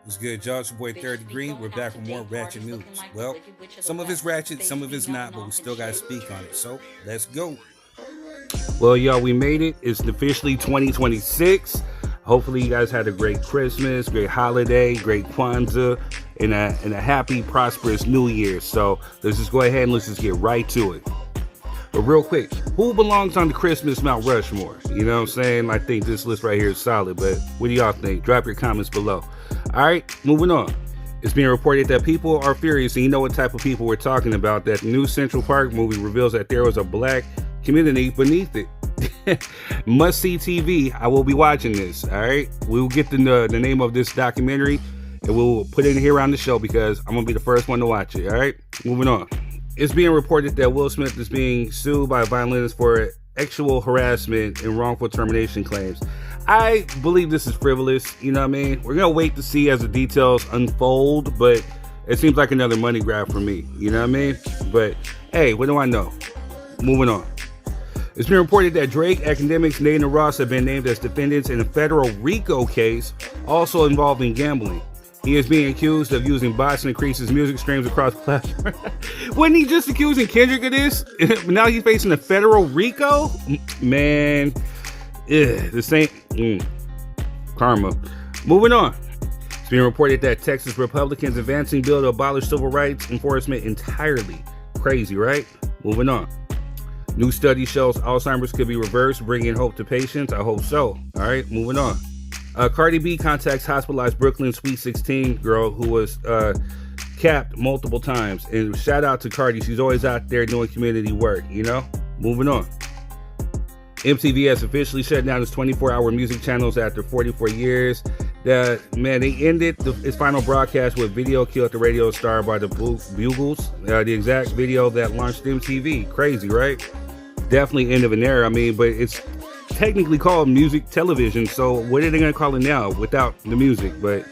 What's good, y'all? It's your boy Third Degree. We're back with more Ratchet news. Well, some of it's ratchet, some of it's not, but we still got to speak on it. So let's go. Well, y'all, we made it. It's officially 2026. Hopefully, you guys had a great Christmas, great holiday, great Kwanzaa, and a happy, prosperous New Year. So let's just go ahead and let's just get right to it. But real quick, who belongs on the Christmas Mount Rushmore? You know what I'm saying? I think this list right here is solid, but what do y'all think? Drop your comments below. All right, moving on. It's being reported that people are furious, and you know what type of people we're talking about, that the new Central Park movie reveals that there was a black community beneath it. Must see TV. I will be watching this. All right, we'll get the name of this documentary, and we'll put it here on the show because I'm going to be the first one to watch it. All right, moving on. It's being reported that Will Smith is being sued by a violinist for sexual harassment and wrongful termination claims. I believe this is frivolous, you know what I mean? We're going to wait to see as the details unfold, but it seems like another money grab for me, you know what I mean? But hey, what do I know? Moving on. It's been reported that Drake, Academics, Nate, and Ross have been named as defendants in a federal Rico case, also involving gambling. He is being accused of using bots to increase his music streams across platforms. Wasn't he just accusing Kendrick of this? Now he's facing a federal Rico? Man, the same karma. Moving on. It's being reported that Texas Republicans advancing bill to abolish civil rights enforcement entirely. Crazy, right? Moving on. New study shows Alzheimer's could be reversed, bringing hope to patients. I hope so. All right, moving on. Cardi B contacts hospitalized Brooklyn Sweet 16 girl who was capped multiple times. And shout out to Cardi. She's always out there doing community work, you know? Moving on. MTV has officially shut down its 24-hour music channels after 44 years. They ended its final broadcast with Video Killed the Radio Star by the Bugles, the exact video that launched MTV. Crazy, right? Definitely end of an era. I mean, but it's technically called music television, so what are they going to call it now without the music? But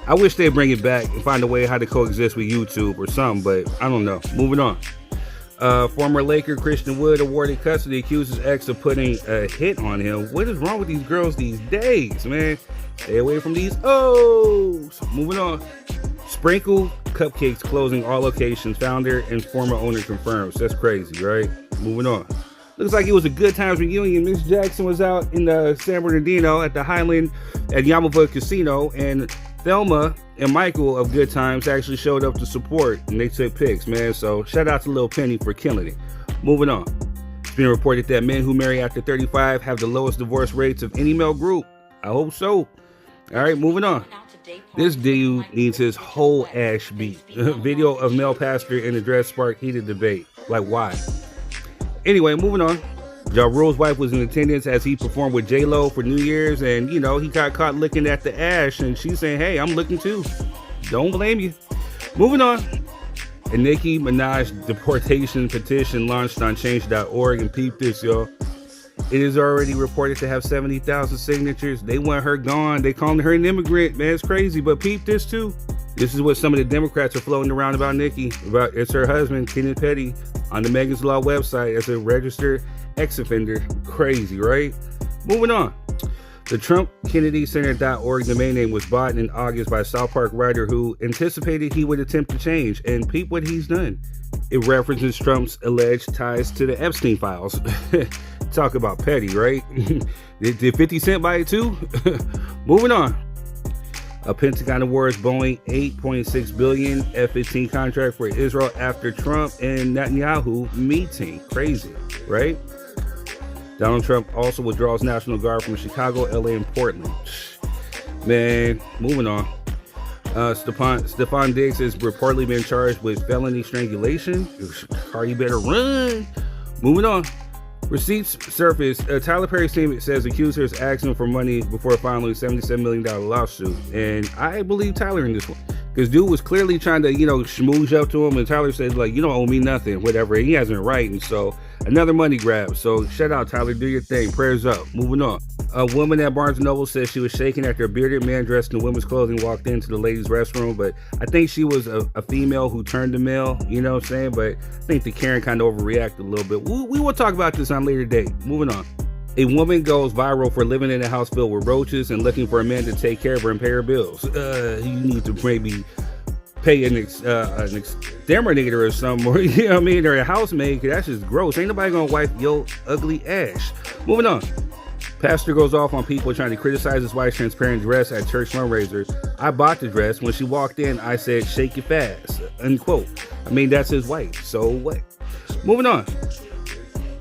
I wish they'd bring it back and find a way how to coexist with YouTube or something, but I don't know. Moving on. Former Laker Christian Wood awarded custody, accuses ex of putting a hit on him. What is wrong with these girls these days, man? Stay away from these O's. Moving on. Sprinkle Cupcakes closing all locations. Founder and former owner confirms. That's crazy, right? Moving on. Looks like it was a good times reunion. Miss Jackson was out in San Bernardino at the Highland at Yamava Casino, and Thelma and Michael of Good Times actually showed up to support, and they took pics, man. So shout out to Lil Penny for killing it. Moving on. It's been reported that men who marry after 35 have the lowest divorce rates of any male group. I hope so. All right, moving on. This dude needs his whole ass beat. Video of male pastor in a dress sparked heated debate. Like, why? Anyway, moving on. Ja Rule's wife was in attendance as he performed with J-Lo for New Year's, and, you know, he got caught looking at the ash, and she's saying, hey, I'm looking too. Don't blame you. Moving on. A Nicki Minaj Deportation petition launched on change.org, and peep this, y'all. It is already reported to have 70,000 signatures. They want her gone. They calling her an immigrant, man. It's crazy, but peep this too. This is what some of the Democrats are floating around about Nicki. About it's her husband, Kenneth Petty, on the Megan's Law website as a registered ex-offender. Crazy, right? Moving on. The TrumpKennedyCenter.org domain name was bought in August by a South Park writer who anticipated he would attempt to change, and peep what he's done. It references Trump's alleged ties to the Epstein files. Talk about petty, right? Did 50 Cent buy it too? Moving on. A Pentagon awards Boeing $8.6 billion F-15 contract for Israel after Trump and Netanyahu meeting. Crazy, right? Donald Trump also withdraws National Guard from Chicago, LA, and Portland. Man, moving on. Stephon Diggs has reportedly been charged with felony strangulation. Cardi better run. Moving on. Receipts surface. Tyler Perry's team says accusers asked him for money before filing a $77 million lawsuit. And I believe Tyler in this one. Because dude was clearly trying to, schmooze up to him. And Tyler said, like, you don't owe me nothing, whatever. And he hasn't writing. So another money grab. So shout out, Tyler. Do your thing. Prayers up. Moving on. A woman at Barnes & Noble says she was shaken after a bearded man dressed in women's clothing walked into the ladies' restroom. But I think she was a female who turned to male. You know what I'm saying? But I think the Karen kind of overreacted a little bit. We will talk about this on a later date. Moving on. A woman goes viral for living in a house filled with roaches and looking for a man to take care of her and pay her bills. You need to maybe pay an exterminator or something, or, you know what I mean, or a housemaid, cause that's just gross. Ain't nobody gonna wipe your ugly ass. Moving on. Pastor goes off on people trying to criticize his wife's transparent dress at church fundraiser. I bought the dress. When she walked in, I said, shake it fast, unquote. I mean, that's his wife, so what? Moving on.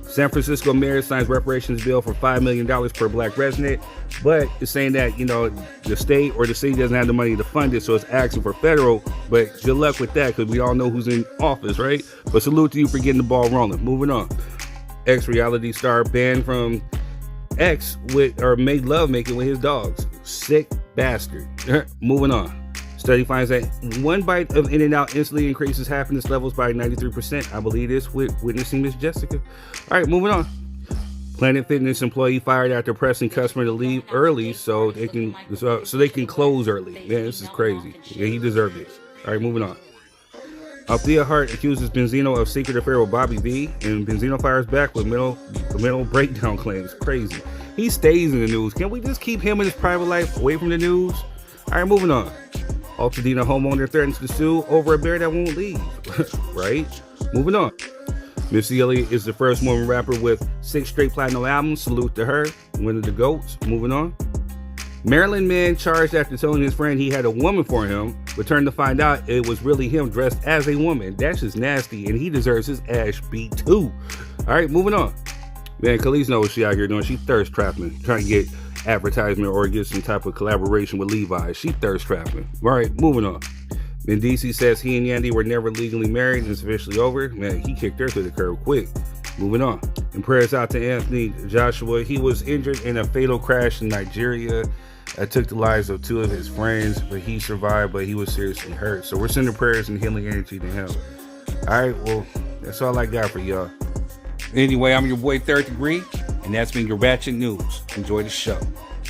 San Francisco mayor signs reparations bill for $5 million per black resident, but it's saying that, you know, the state or the city doesn't have the money to fund it, so it's asking for federal, but good luck with that, because we all know who's in office, right? But salute to you for getting the ball rolling. Moving on. Ex-reality star banned from X made love making with his dogs. Sick bastard. Moving on. Study finds that one bite of In-N-Out instantly increases happiness levels by 93%. I believe this with witnessing Miss Jessica. All right, moving on. Planet Fitness employee fired after pressing customer to leave early so they can close early. Man, this is crazy. Yeah, he deserved it. All right, moving on. Althea Hart accuses Benzino of secret affair with Bobby V, and Benzino fires back with mental breakdown claims. Crazy. He stays in the news. Can we just keep him and his private life away from the news? All right, moving on. Altadena homeowner threatens to sue over a bear that won't leave. Right? Moving on. Missy Elliott is the first woman rapper with 6 straight platinum albums. Salute to her. One of the GOATs. Moving on. Maryland man charged after telling his friend he had a woman for him, returned to find out it was really him dressed as a woman. That's just nasty, and he deserves his ass beat too. All right, moving on. Man, Khalees knows what she out here doing. She thirst trapping, trying to get advertisement or get some type of collaboration with Levi's. She thirst trapping. All right, moving on. Mendici says he and Yandy were never legally married and it's officially over. Man, he kicked her to the curb quick. Moving on. And prayers out to Anthony Joshua. He was injured in a fatal crash in Nigeria that took the lives of 2 of his friends, but he survived, but he was seriously hurt. So we're sending prayers and healing energy to him. All right, well, that's all I got for y'all. Anyway, I'm your boy Third Degree, and that's been your Ratchet News. Enjoy the show.